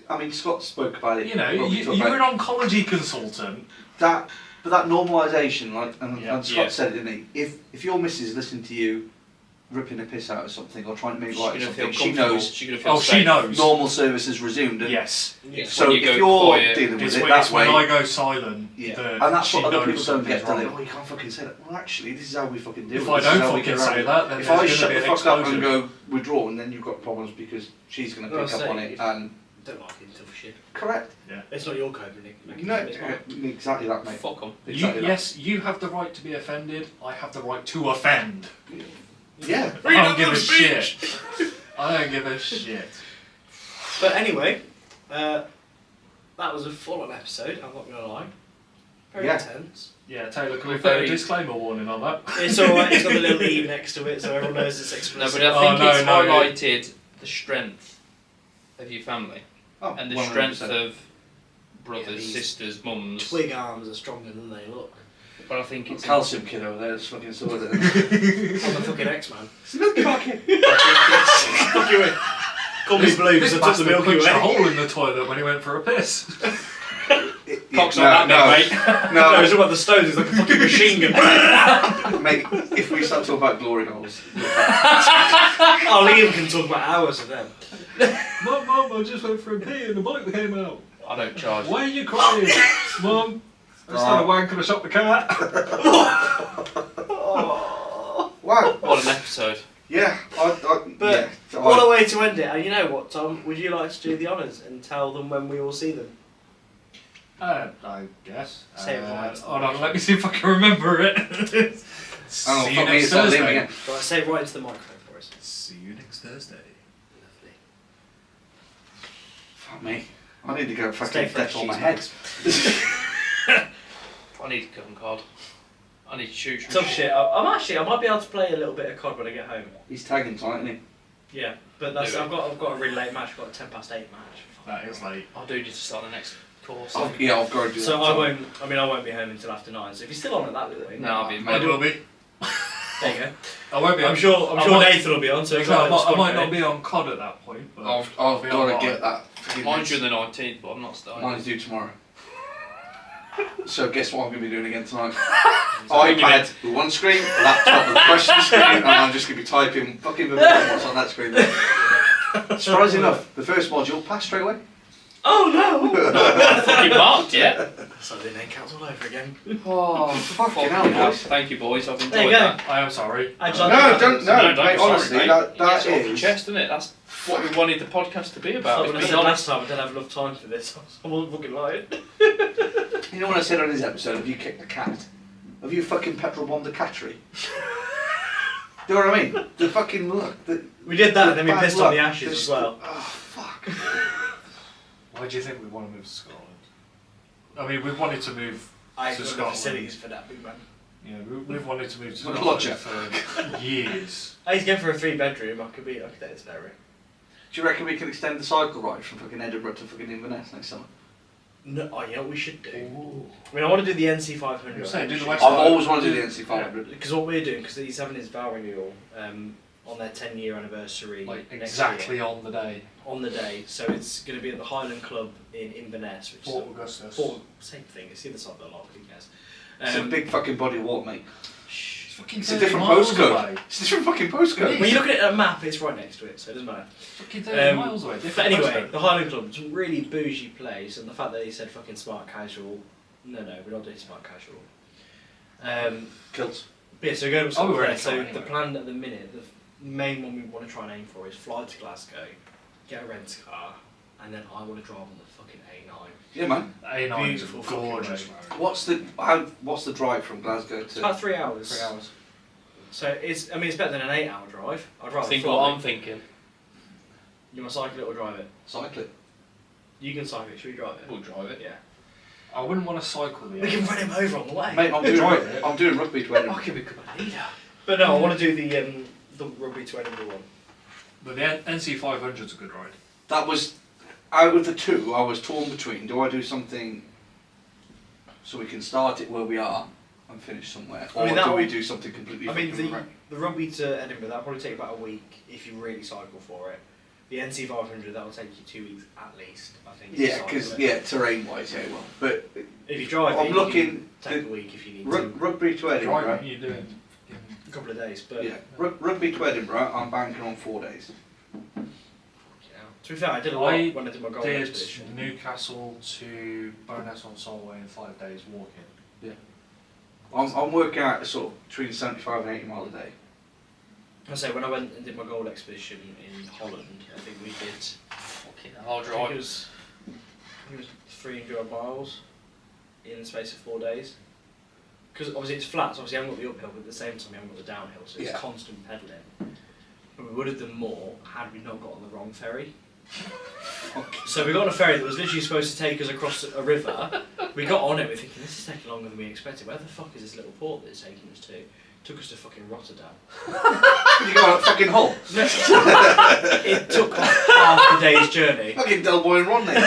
I mean, Scott spoke about it. You know, when we you're talked an about oncology consultant. that, but that normalisation, like, and Yeah. Scott Yeah. said it, didn't he? If your missus listened to you ripping the piss out of something or trying to make She's light of gonna feel something, she comfortable. knows She's gonna feel Oh, safe. she knows. normal service is resumed. And Yes. Yeah. so When you if go you're quiet, dealing with It's it when, that it's when way, I go silent. Yeah. That and that's she what other knows people don't get. something's They're like, wrong. oh, you can't fucking say that. Well, actually, this is how we fucking do it. If I This is don't how we fucking get around say it. that, then If I there's shut going the to be an fuck up and explosion. go withdraw, and then you've got problems because she's going to No, pick up say on it. if- And Don't like it tough shit. correct. It's not your code, Nick. No, It's mine. exactly that, mate. Fuck 'em. Exactly that. Yes, you have the right to be offended. I have the right to offend. Yeah. I don't give a shit. I don't give a shit. But anyway, that was a full-on episode, I'm not going to lie. Very Yeah. intense. Yeah, Taylor, can we put Very- a disclaimer warning on that? It's alright, it's got the little E next to it so everyone knows it's No, explicit. but I think Oh, it's no, highlighted the strength of your family Oh, and the 100%. strength of Yeah, brothers, these sisters, mums. Twig arms are stronger than they look. But I think it's Calcium kid over there is fucking sorted. I'm a fucking X-Man. Milky Bucket. Fuck you in. Call me blue because I took the bastard Milky punched a Way. hole in the toilet when he went for a piss. Cock's not that big, mate. No, it's all about the stones, it's like a fucking machine gun. Mate, if we start talking about glory holes, Oh, Liam can talk about hours of them. Mum, I just went for a pee and the bullet came out. I don't charge. Why are you crying? Mum, I just had a wank and I shot the cat. wow. What an episode. Yeah, But yeah, what a way to end it. And you know what, Tom? Would you like to do the honours and tell them when we will see them? I guess. Say it right. Hold on, let me see if I can remember it. See Oh, you fuck me, next it's not Liam Thursday. again. Right, say it right into the microphone for us. See you next Thursday. Lovely. Fuck me. I need to go Stay fucking fresh, death on my cheese head. I need to come card. I need to shoot some Tough shit. I might be able to play a little bit of COD when I get home. He's tagging tonight, isn't he? Yeah, but that's Do it. I've got a really late match. I've got a 10 past 8 match. That is late. I do need to start the next course. Yeah, I've got to do So that. I won't be home until after 9. So if you're still on at that point, No, I'll be in I bed. will be. there you go. I won't be. I'm sure Nathan will be on. So I might not be on COD at that point. But I've I'll be got to online. get that. Mine's due the 19th, but I'm not starting. Mine's due tomorrow. So guess what I'm going to be doing again tonight? Bring you iPad with one screen, laptop with a question screen, and I'm just going to be typing fucking what's on that screen. Surprisingly enough, the first module passed straight away. Oh no! Not fucking marked yet. So the name counts all over again. Oh, fucking hell, boys. Thank you, boys. I've enjoyed There you go. that. I am sorry. I'd No, like to- don't, no, don't mate, be sorry, honestly, mate. that It gets it off your is... chest, isn't it? That's what we wanted the podcast to be Like about. when I It's said being last honest. time I didn't have enough time for this. I wasn't fucking lying. You know what I said on his episode, have you kicked the cat? Have you fucking petrol bombed the cattery? Do you know what I mean? The fucking look. We did that and then we bad pissed on luck, the ashes the as well. Oh, fuck. Why do you think we want to move to Scotland? I mean, we've wanted to move I to ain't got the Scotland. facilities for that big man. You know, we've wanted to move to With a Scotland lodger. for years. He's going for a 3-bedroom. I could take this area. Do you reckon we can extend the cycle ride from fucking Edinburgh to fucking Inverness next summer? No, you know what we should do? Ooh. I mean, I want to do the NC500. You're saying do the I've West always wanted to do the NC500. Because what we're doing, because he's having his vow renewal on their 10-year anniversary Like next exactly year, on the day. on the day. So it's going to be at the Highland Club in Inverness, which Fort is Augustus. same thing. It's the other side of the lock. Who cares? It's a big fucking body of water, mate. It's fucking It's a 30 different miles postcode. away. It's a different fucking postcode. When you look at it at a map, it's right next to it, so it doesn't matter. Fucking 30 miles away. But Different anyway, postcode. the Highland Club, it's a really bougie place, and the fact that he said fucking smart casual, no, we're not doing smart casual. Kilts. But yeah, so we're going to Oh, we're there. gonna So try the anyway. plan at the minute, the main one we want to try and aim for is fly to Glasgow, get a rent car, and then I want to drive on the fucking A9. Yeah, man. A9 is a Beautiful fucking gorgeous road. road. What's the drive from Glasgow It's to? about 3 hours. 3 hours. So it's better than an 8-hour drive. I'd rather Think fly. what I'm thinking. You want to cycle it or drive it? Cycle it. You can cycle it. Should we drive it? We'll drive it. Yeah. I wouldn't want to cycle the We can run him over on the way. Mate, Drive it. I'm doing rugby to Edinburgh. I can become a leader. But no, I want to do the rugby to Edinburgh one. But the NC500's a good ride. That was, out of the two, I was torn between, do I do something so we can start it where we are and finish somewhere, I mean, or that do we would- do something completely I mean, different? the rugby to Edinburgh, that'll probably take about a week if you really cycle for it. The NC500, that'll take you 2 weeks at least, I think. if you Yeah, cycle because, it. terrain-wise, yeah, it will. But If you drive I'm it, looking- you can take a week if you need to. rugby to Edinburgh, Driving, you're doing a couple of days. But Yeah. Rugby to Edinburgh, I'm banking on 4 days. yeah. To be fair, I did a lot when I did my gold Did expedition. Newcastle to Bowness on Solway in 5 days walking. I'm working out sort of between 75 and 80 miles a day. I say when I went and did my gold expedition in Holland, I think we did. Fucking hard I think drive. it was 300 odd miles in the space of 4 days. Because obviously it's flat, so obviously I haven't got the uphill, but at the same time I haven't got the downhill, so it's Yeah. constant pedalling. But we would have done more had we not got on the wrong ferry. So we got on a ferry that was literally supposed to take us across a river. We got on it, we're thinking, this is taking longer than we expected. Where the fuck is this little port that it's taking us to? Took us to fucking Rotterdam. You got a fucking Hull. It took like half the day's journey. Fucking Del Boy and Rodney. It took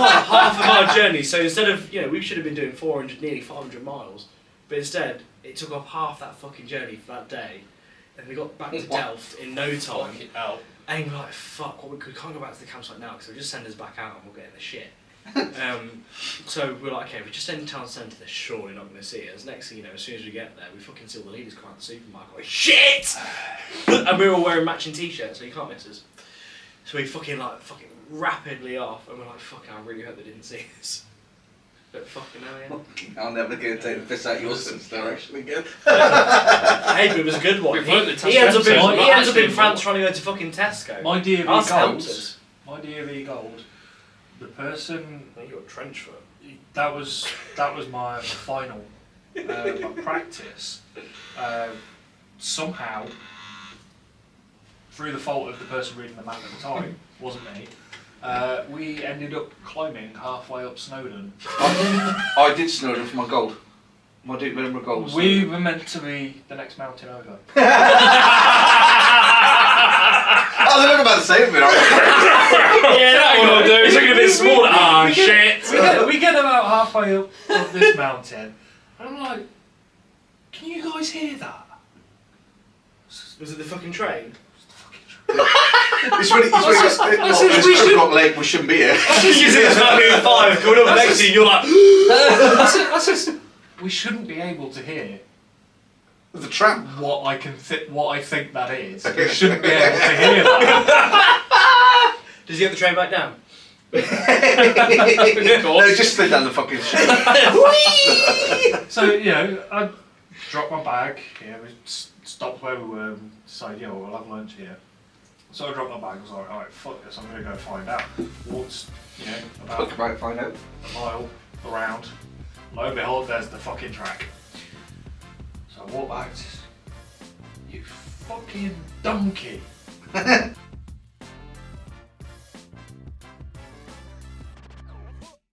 like half of our journey, so instead of, we should have been doing 400, nearly 500 miles, but instead, it took up half that fucking journey for that day, and we got back to Delft in no time, Fucking hell. and we're like, fuck, we can't go back to the campsite now, because they'll just send us back out and we'll get in the shit. So we're like, okay, we're just in town centre, they're surely not going to see us. Next thing you know, as soon as we get there, we fucking see all the leaders come out of the supermarket, like, shit! And we were all wearing matching t-shirts, so you can't miss us. So we fucking rapidly off, and we're like, fuck, I really hope they didn't see us. But fucking hell, yeah. I'm never going to take the piss out your sense direction again. Hey, but it was a good one. We've learned the He ends up Tesco, in, but he ends up in actually- France trying to go to fucking Tesco. My DV Ours Gold. helped us. My DV Gold. The person I think you got trench foot. that was my final my practice. Somehow, through the fault of the person reading the map at the time, wasn't me. We ended up climbing halfway up Snowdon. I did Snowdon for my gold. My Duke of Edinburgh gold. was We Snowdon. were meant to be the next mountain over. Oh, they're not about to say it, Yeah, that one will do. It's looking a bit smaller. Ah, shit. We get about halfway up this mountain, and I'm like, can you guys hear that? Was it the fucking train? It's really, it's got late, we shouldn't be here. You see this fucking 5 going up next to you, you're like, I said, we shouldn't be able to hear The tram. what I think that is. We shouldn't be able to hear that. does he get the train back down? No, just slid down the fucking shit. So, I dropped my bag here, we stopped where we were and decided, we'll have lunch here. So I dropped my bag, I was like, alright, fuck this, I'm going to go find out. Walked, Talk about about it, find out. a mile around. Lo and behold, there's the fucking track. So I walk back, you fucking donkey.